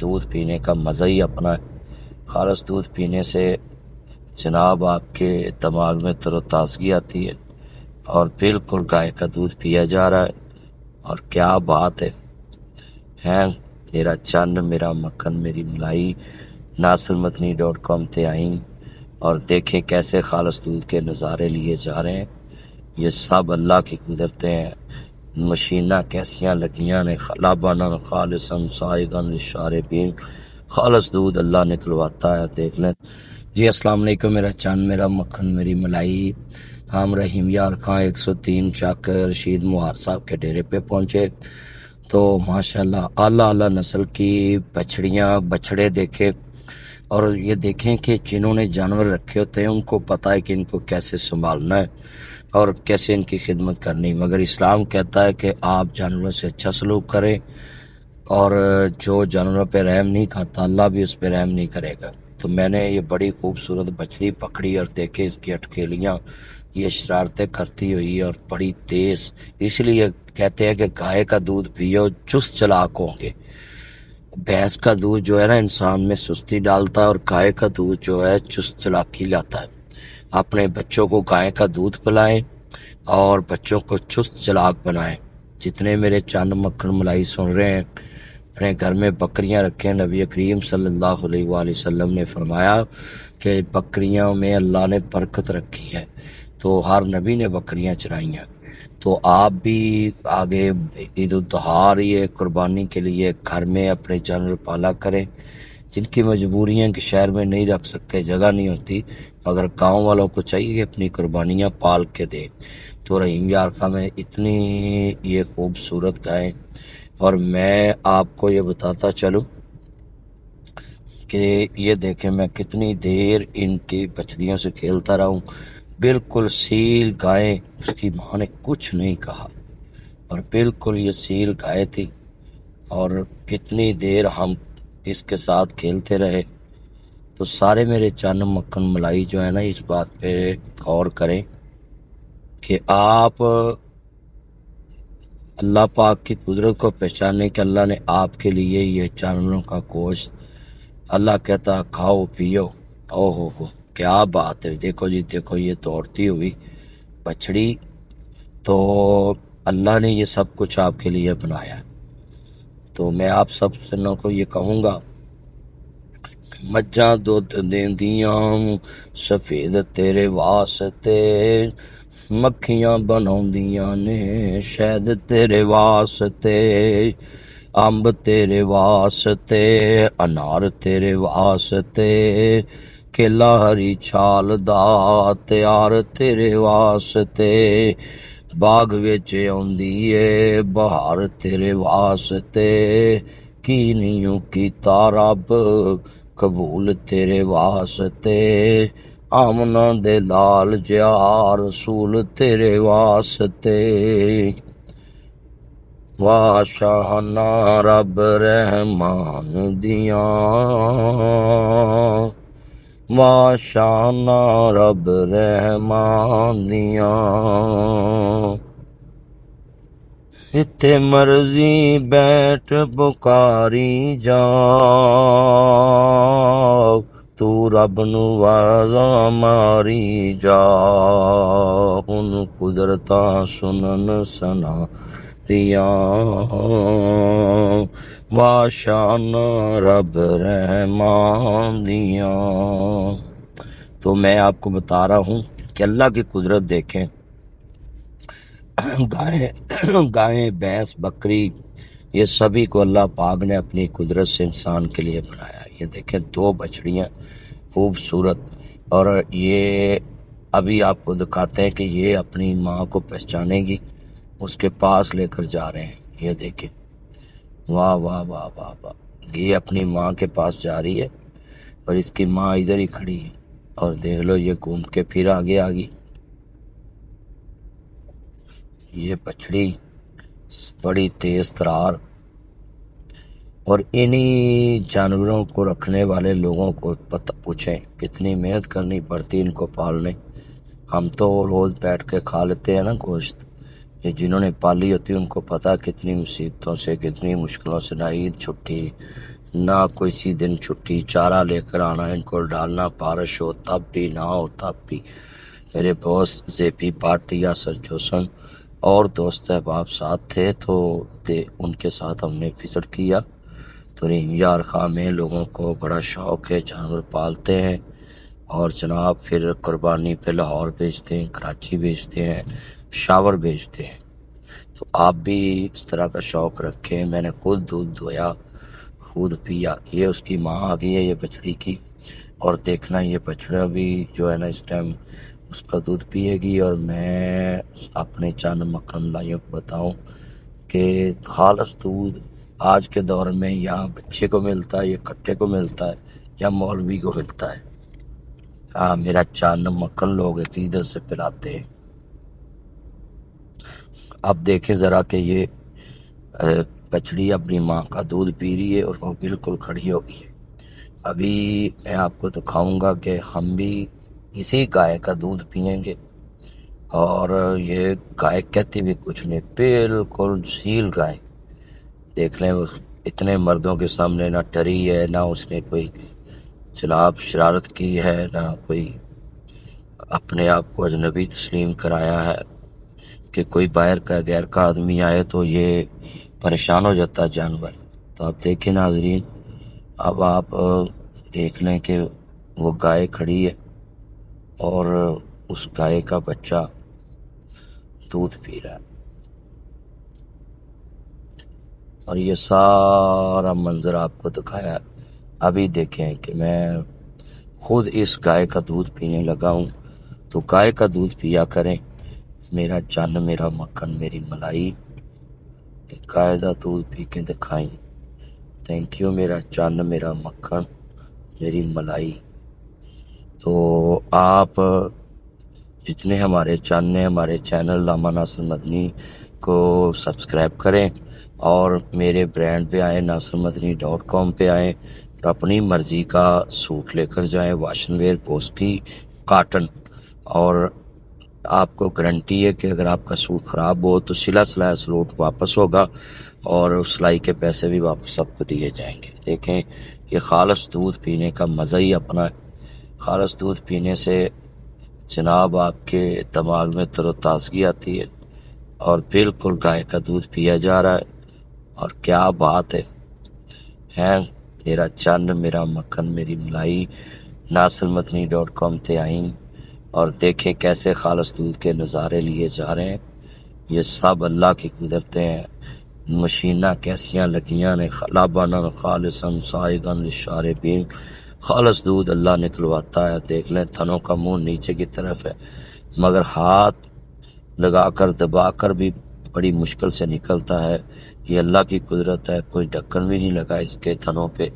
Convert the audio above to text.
دودھ پینے کا مزہ ہی اپنا ہے۔ خالص دودھ پینے سے جناب آپ کے دماغ میں تر و تازگی آتی ہے، اور بالکل گائے کا دودھ پیا جا رہا ہے، اور کیا بات ہے۔ میرا چند، میرا مکھن، میری ملائی NaصرMدنی.com تے آئیں اور دیکھیں کیسے خالص دودھ کے نظارے لیے جا رہے ہیں۔ یہ سب اللہ کی قدرتیں ہیں۔ مشیناں کیسیاں لگیاں نے، لابانا خالصا سائغا للشاربین، خالص دودھ اللہ نکلواتا ہے، دیکھ لیں۔ جی السلام علیکم، میرا چند، میرا مکھن، میری ملائی، ہم رحیم یار خان 103 چک رشید موہار صاحب کے ڈیرے پہ پہنچے تو ماشاءاللہ اعلیٰ اعلیٰ نسل کی بچڑیاں بچڑے دیکھے، اور یہ دیکھیں کہ جنہوں نے جانور رکھے ہوتے ہیں ان کو پتہ ہے کہ ان کو کیسے سنبھالنا ہے اور کیسے ان کی خدمت کرنی، مگر اسلام کہتا ہے کہ آپ جانوروں سے اچھا سلوک کریں، اور جو جانوروں پہ رحم نہیں کھاتا اللہ بھی اس پہ رحم نہیں کرے گا۔ تو میں نے یہ بڑی خوبصورت بچڑی پکڑی اور دیکھے اس کی اٹکیلیاں، یہ شرارتیں کرتی ہوئی اور بڑی تیز، اس لیے کہتے ہیں کہ گائے کا دودھ پیو چست چلاک ہوں گے۔ بھینس کا دودھ جو ہے نا انسان میں سستی ڈالتا ہے، اور گائے کا دودھ جو ہے چست چلاکی لاتا ہے۔ اپنے بچوں کو گائے کا دودھ پلائیں اور بچوں کو چست چلاک بنائیں۔ جتنے میرے چند مکھن ملائی سن رہے ہیں، اپنے گھر میں بکریاں رکھیں۔ نبی کریم صلی اللہ علیہ وآلہ وسلم نے فرمایا کہ بکریوں میں اللہ نے برکت رکھی ہے، تو ہر نبی نے بکریاں چرائی ہیں۔ تو آپ بھی آگے عید الاضحیٰ یہ قربانی کے لیے گھر میں اپنے جانور پالا کریں۔ جن کی مجبوریاں کہ شہر میں نہیں رکھ سکتے، جگہ نہیں ہوتی، مگر گاؤں والوں کو چاہیے کہ اپنی قربانیاں پال کے دیں۔ تو رحیم یار خان میں اتنی یہ خوبصورت گائیں، اور میں آپ کو یہ بتاتا چلوں کہ یہ دیکھیں میں کتنی دیر ان کی بچڑیوں سے کھیلتا رہا ہوں۔ بالکل سیل گائیں، اس کی ماں نے کچھ نہیں کہا، اور بالکل یہ سیل گائے تھی، اور کتنی دیر ہم اس کے ساتھ کھیلتے رہے۔ تو سارے میرے چند مکھن ملائی جو ہے نا اس بات پہ غور کریں کہ آپ اللہ پاک کی قدرت کو پہچانے کہ اللہ نے آپ کے لیے یہ جانوروں کا گوشت، اللہ کہتا کھاؤ پیو، او ہو کیا بات ہے۔ دیکھو جی دیکھو، یہ دوڑتی ہوئی بچڑی، تو اللہ نے یہ سب کچھ آپ کے لیے بنایا۔ تو میں آپ سب سنوں کو یہ کہوں گا، مجھاں دودھ دیندیاں سفید تیرے واسطے، مکھیاں بناؤندیاں نے شہد تیرے واسطے، امب تیرے واسطے، انار تیرے واسطے، کیلا ہری چھال دا تیار تیرے واسطے، باغ وچ آندی اے بہار تیرے واسطے، کی نہیں کیتا رب قبول تیرے واسطے، آمنا دے لال جیا رسول تیرے واسطے، واہ شاہانہ رب رحمان دیاں، واہ شاہانہ رب رحمان دیاں، جتھے مرضی بیٹھ پکاری جا، تو رب نو آواਜ਼ਾਂ ماری جا، ان قدرتاں سنن سنا دیاں، واہ شان رب رحمان دیاں۔ تو میں آپ کو بتا رہا ہوں کہ اللہ کی قدرت دیکھیں، گائیں بھینس بکری، یہ سبھی کو اللہ پاک نے اپنی قدرت سے انسان کے لیے بنایا۔ یہ دیکھیں دو بچڑیاں خوبصورت، اور یہ ابھی آپ کو دکھاتے ہیں کہ یہ اپنی ماں کو پہچانے گی، اس کے پاس لے کر جا رہے ہیں۔ یہ دیکھیں، واہ واہ واہ واہ واہ، یہ اپنی ماں کے پاس جا رہی ہے، اور اس کی ماں ادھر ہی کھڑی ہے، اور دیکھ لو یہ گھوم کے پھر آگے آ گئی۔ یہ بچڑی بڑی تیز ترار، اور انہی جانوروں کو رکھنے والے لوگوں کو پوچھیں کتنی محنت کرنی پڑتی ان کو پالنے۔ ہم تو روز بیٹھ کے کھا لیتے ہیں نا گوشت، یہ جنہوں نے پالی ہوتی ان کو پتہ کتنی مصیبتوں سے، کتنی مشکلوں سے، نہ عید چھٹی، نہ کوئی سی دن چھٹی، چارہ لے کر آنا، ان کو ڈالنا، بارش ہو تب بھی نہ ہو تب بھی۔ میرے باس زیپی پارٹی یا سرجوسن اور دوست احباب ساتھ تھے، تو ان کے ساتھ ہم نے وزٹ کیا۔ تو یار خواہ میں لوگوں کو بڑا شوق ہے، جانور پالتے ہیں اور جناب پھر قربانی پہ لاہور بھیجتے ہیں، کراچی بھیجتے ہیں، پشاور بھیجتے ہیں۔ تو آپ بھی اس طرح کا شوق رکھیں۔ میں نے خود دودھ دھویا، خود پیا۔ یہ اس کی ماں آ گئی ہے، یہ بچڑی کی، اور دیکھنا یہ بچڑا بھی جو ہے نا اس ٹائم اس کا دودھ پیے گی۔ اور میں اپنے چند مکھن لائیوں کو بتاؤں کہ خالص دودھ آج کے دور میں یا بچے کو ملتا ہے، یا کٹے کو ملتا ہے، یا مولوی کو ملتا ہے۔ میرا چند مکھن لوگ عقیدت سے پلاتے ہیں۔ اب دیکھیں ذرا کہ یہ بچڑی اپنی ماں کا دودھ پی رہی ہے اور وہ بالکل کھڑی ہو گئی ہے۔ ابھی میں آپ کو دکھاؤں گا کہ ہم بھی اسی گائے کا دودھ پئیں گے، اور یہ گائے کہتی بھی کچھ نہیں، بالکل سیل گائے۔ دیکھ لیں وہ اتنے مردوں کے سامنے نہ ڈری ہے، نہ اس نے کوئی جناب شرارت کی ہے، نہ کوئی اپنے آپ کو اجنبی تسلیم کرایا ہے کہ کوئی باہر کا غیر کا آدمی آئے تو یہ پریشان ہو جاتا ہے جانور۔ تو آپ دیکھیں ناظرین، اب آپ دیکھ لیں کہ وہ گائے کھڑی ہے اور اس گائے کا بچہ دودھ پی رہا ہے، اور یہ سارا منظر آپ کو دکھایا ہے۔ ابھی دیکھیں کہ میں خود اس گائے کا دودھ پینے لگا ہوں، تو گائے کا دودھ پیا کریں، میرا جان، میرا مکھن، میری ملائی، کہ گائے کا دودھ پی کے دکھائیں۔ تھینک یو میرا جان، میرا مکھن، میری ملائی۔ تو آپ جتنے ہمارے جاننے ہمارے چینل علامہ ناصر مدنی کو سبسکرائب کریں، اور میرے برانڈ پہ آئیں، nasirmadni.com پہ آئیں، اور اپنی مرضی کا سوٹ لے کر جائیں، واشن ویئر، پوسٹ کی، کاٹن، اور آپ کو گارنٹی ہے کہ اگر آپ کا سوٹ خراب ہو تو سلا سلایا سوٹ واپس ہوگا، اور سلائی کے پیسے بھی واپس آپ کو دیے جائیں گے۔ دیکھیں یہ خالص دودھ پینے کا مزہ ہی اپنا ہے۔ خالص دودھ پینے سے جناب آپ کے دماغ میں تر و تازگی آتی ہے، اور بالکل گائے کا دودھ پیا جا رہا ہے، اور کیا بات ہے۔ میرا چند، میرا مکھن، میری ملائی، nasirmadni.com تے آئیں اور دیکھیں کیسے خالص دودھ کے نظارے لیے جا رہے ہیں۔ یہ سب اللہ کی قدرتیں ہیں۔ مشیناں کیسیاں لگیاں نے، لابانا خالصا سائغا للشاربین، خالص دودھ اللہ نکلواتا ہے۔ دیکھ لیں تھنوں کا منہ نیچے کی طرف ہے، مگر ہاتھ لگا کر دبا کر بھی بڑی مشکل سے نکلتا ہے۔ یہ اللہ کی قدرت ہے، کوئی ڈھکن بھی نہیں لگا اس کے تھنوں پہ۔